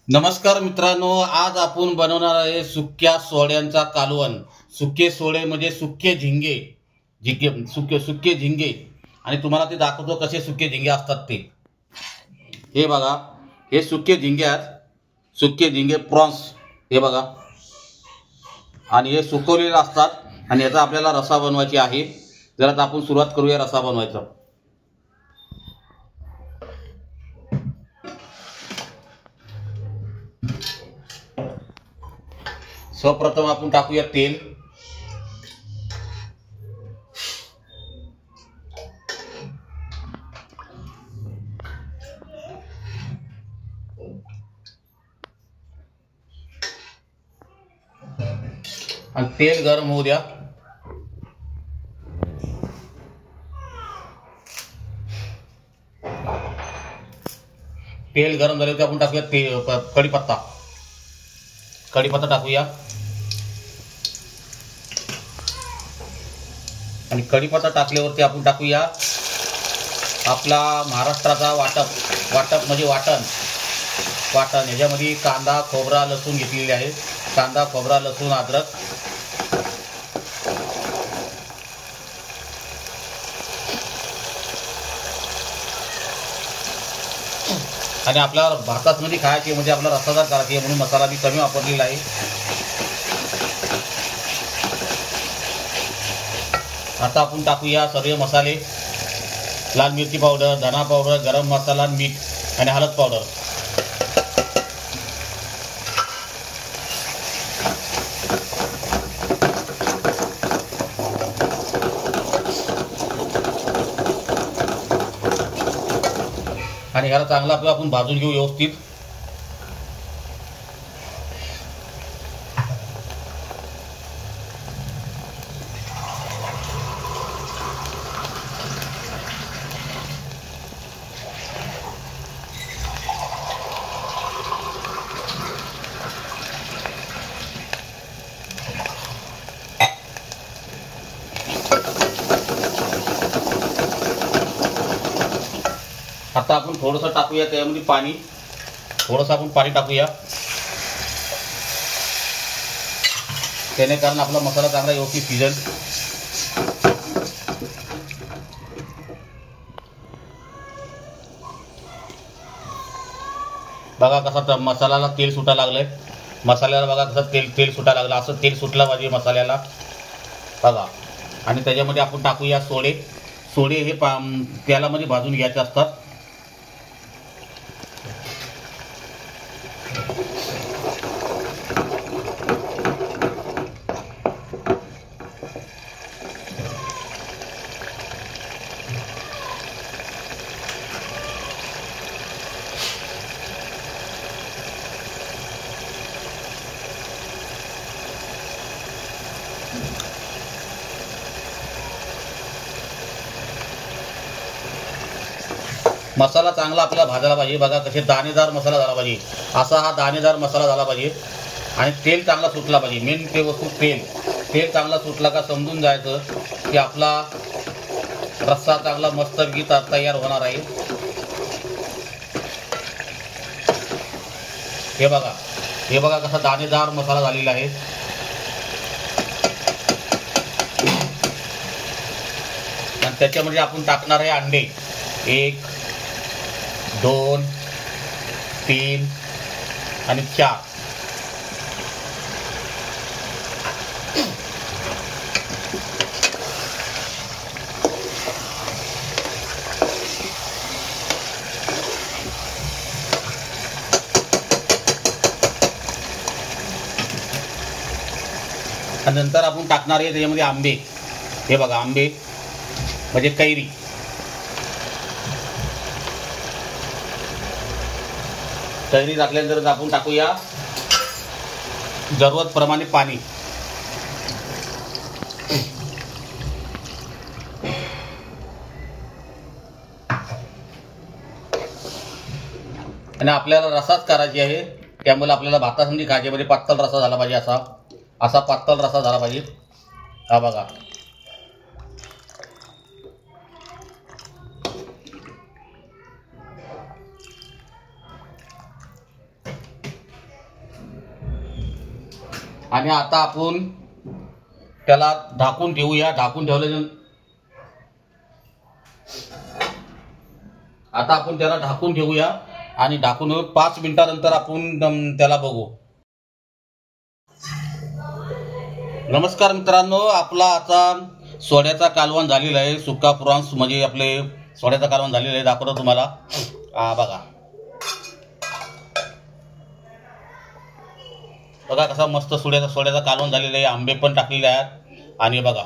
नमस्कार मित्रांनो, आज आपण बनवणार आहे सुक्या सोड्यांचा कालवण। सुके सोडे म्हणजे सुके झिंगे, सुके सुके झिंगे। आणि तुम्हाला ते दाखवतो कसे सुके झिंगे असतात ते। हे बघा, हे सुके झिंगे आहेत, सुके झिंगे प्रॉन्स। हे बघा, आणि हे सुकवलेले असतात आणि याचा आपल्याला रसा बनवायची आहे। जरा आता आपण सुरुवात करूया रसा बनवायचा। सर्वप्रथम आपण टाकूया तेल। आणि तेल गरम होऊ द्या। तेल गरम झाले की आपण टाकूया कढीपत्ता। कढीपत्ता टाकूया आणि कढीपत्ता टाकल्यावरती आपण टाकूया आपला महाराष्ट्राचा वाटप म्हणजे वाटण। ह्याच्यामध्ये कांदा, खोबरा, लसूण घेतलेले आहे। कांदा, खोबरा, लसूण, अद्रक। आणि आपल्याला भातामध्ये खायचे म्हणजे आपला रसादार करायचे म्हणून मसाला मी कमी वापरलेला आहे। आता आपण टाकूया सगळे मसाले। लाल मिरची पावडर, धना पावडर, गरम मसाला, मीठ आणि हळद पावडर। आणि ह्याला चांगला आपण भाजून घेऊ व्यवस्थित। आता आपण थोडंसं टाकूया त्यामध्ये पाणी। थोडंसं आपण पाणी टाकूया, त्याने कारण आपला मसाला चांगला व्यवस्थित शिजेल। बघा कसा मसाल्याला तेल सुटायला लागलंय। मसाल्याला बघा कसं तेल सुटायला लागलं, असं तेल सुटलं पाहिजे मसाल्याला बघा। आणि त्याच्यामध्ये आपण टाकूया सोडे। सोडे हे तेलामध्ये भाजून घ्यायचे असतात। मसाला चांगला आपल्याला भाजायला पाहिजे। बघा कसे दाणेदार मसाला झाला पाहिजे, असा हा दाणेदार मसाला झाला पाहिजे। आणि तेल चांगला सुटला पाहिजे। मेन ते वस्तू तेल चांगला सुटला का समजून जायचं की आपला रस्सा चांगला मस्त तयार होणार आहे। हे बघा कसा दाणेदार मसाला झालेला आहे। आणि त्याच्यामध्ये आपण टाकणार आहे अंडे। 1 2 3 आणि 4। आणि नंतर आपण टाकणार आहे त्याच्यामध्ये आंबे। हे बघा, आंबे म्हणजे कैरी। कैरी टाकल्यानंतर आपण टाकूया जरूरत प्रमाणे पाणी। आणि आपल्याला रसाच करायची आहे, त्यामुळे आपल्याला भातासंगती खायच्यामध्ये पातळ रसा झाला पाहिजे। असा पातळ रसा झाला पाहिजे। हा बघा, आणि आता आपण त्याला झाकून ठेवूया. झाकून ठेवल्यानंतर आता आपण त्याला झाकून ठेवूया आणि झाकून 5 मिनिटानंतर आपण त्याला बघू. नमस्कार मित्रांनो, आपला आता सोड्याचा कालवण झालेला आहे. सुक्का प्रॉन्स म्हणजे आपले सोड्याचा कालवण झालेला आहे. दाखवतो तुम्हाला. बघा बघा कसा मस्त सोड्याचा कालवण झालेला आहे. आंबे पण टाकलेले आहेत आणि बघा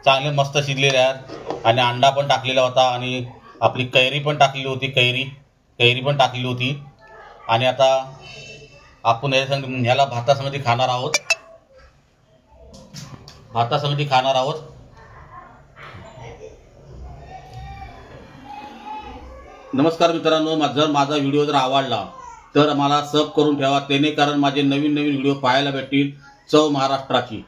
चांगले मस्त शिजलेले आहेत आणि अंडा पण टाकलेला होता आणि आपली कैरी पण टाकलेली होती. कैरी पण टाकलेली होती. आणि आता आपण ह्याला भातासंगती खाणार आहोत. नमस्कार मित्रांनो, जर माझा व्हिडिओ जर आवडला तर मला सब करून ठेवा. त्याने कारण माझे नवीन व्हिडिओ पाहायला भेटतील चव महाराष्ट्राची.